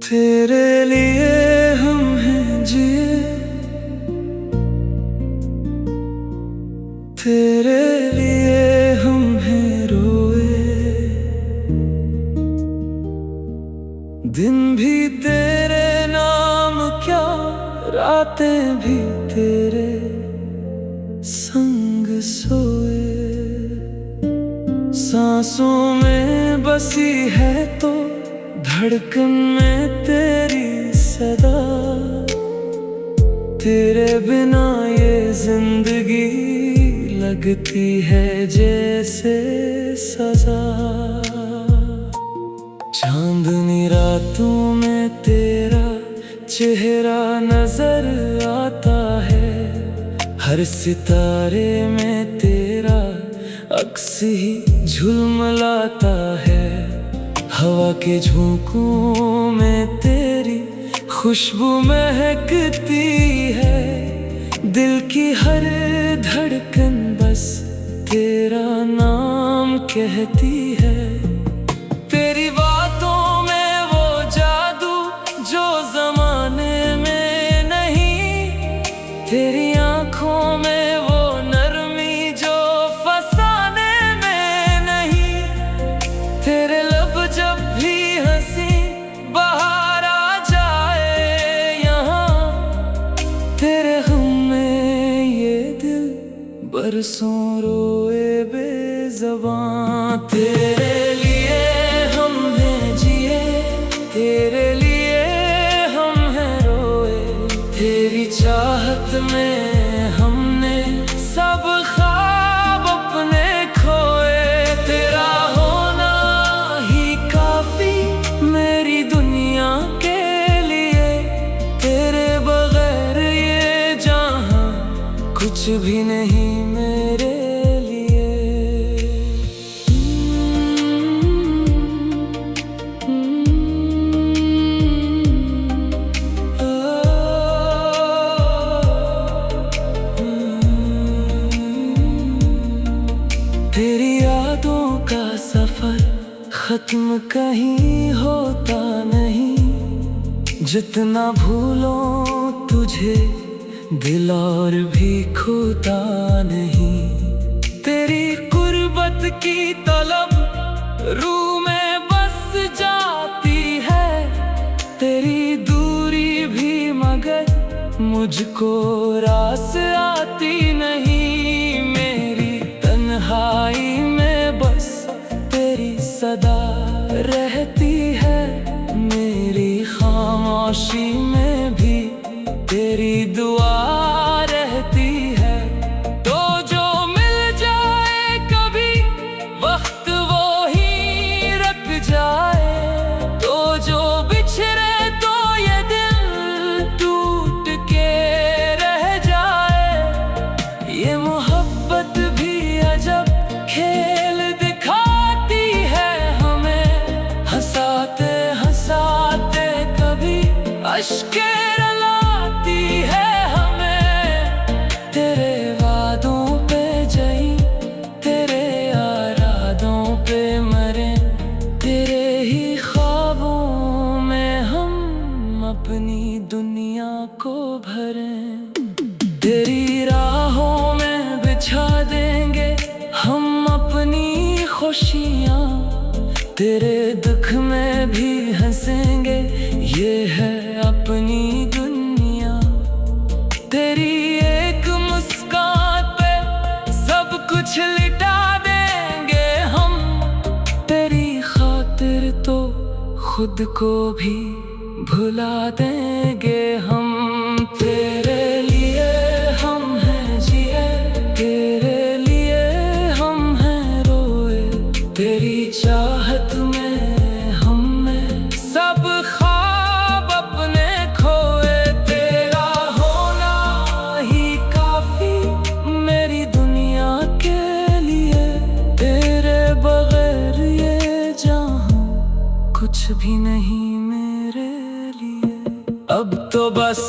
तेरे लिए हम हैं जिए, तेरे लिए हम हैं रोए। दिन भी तेरे नाम क्या, रातें भी तेरे संग सोए। सांसों में बसी है तो धड़कन में तेरी सदा। तेरे बिना ये जिंदगी लगती है जैसे सजा। चांदनी रातों में तेरा चेहरा नजर आता है। हर सितारे में तेरा अक्स ही झुलमलाता है। हवा के झोंकों में तेरी खुशबू महकती है। दिल की हर धड़कन बस तेरा नाम कहती है। तेरी बातों में वो जादू जो जमाने में नहीं। तेरी आंखों में वो नरमी जो फसाने में नहीं। तेरे लब जब भी हंसी बाहर आ जाए यहाँ। तेरे गम में ये दिल बरसों रोए बेज़बां। तेरे लिए हम हैं जिए, तेरे लिए हम हैं रोए। तेरी चाहत में हमने सब ख्वाब अपने खोए। तेरा होना ही काफी मेरी दुनिया के लिए। तेरे बगैर ये जहां कुछ भी नहीं मेरे लिए। तेरी यादों का सफर खत्म कहीं होता नहीं। जितना भूलो तुझे दिल और भी खोता नहीं। तेरी कुर्बत की तलब रूह में बस जाती है। तेरी दूरी भी मगर मुझको रास आती नहीं। मेरी तन्हाई में बस तेरी सदा रहती है। मेरी खामोशी में भी तेरी दुआ रहती है। तो जो मिल जाए कभी वक्त वो ही रख जाए। तो जो बिछड़े तो ये दिल टूट के रह जाए। ये मोहब्बत भी अजब खेल दिखाती है हमें। हंसाते हंसाते कभी अश्के है हमें। तेरे वादों पे जई, तेरे आराधों पे मरे। तेरे ही ख्वाबों में हम अपनी दुनिया को भरें। तेरी राहों में बिछा देंगे हम अपनी खुशियाँ। तेरे दुख में भी हंसेंगे, ये है अपनी दुनिया। तेरी एक मुस्कान पे सब कुछ लिटा देंगे हम। तेरी खातिर तो खुद को भी भुला देंगे हम। तेरे लिए हम हैं जिए, तेरे लिए हम हैं रोए। तेरी चाहत में हमने सब ख्वाब अपने खोए। तेरा होना ही काफी मेरी दुनिया के लिए। तेरे बगैर ये जहां कुछ भी नहीं मेरे लिए। अब तो बस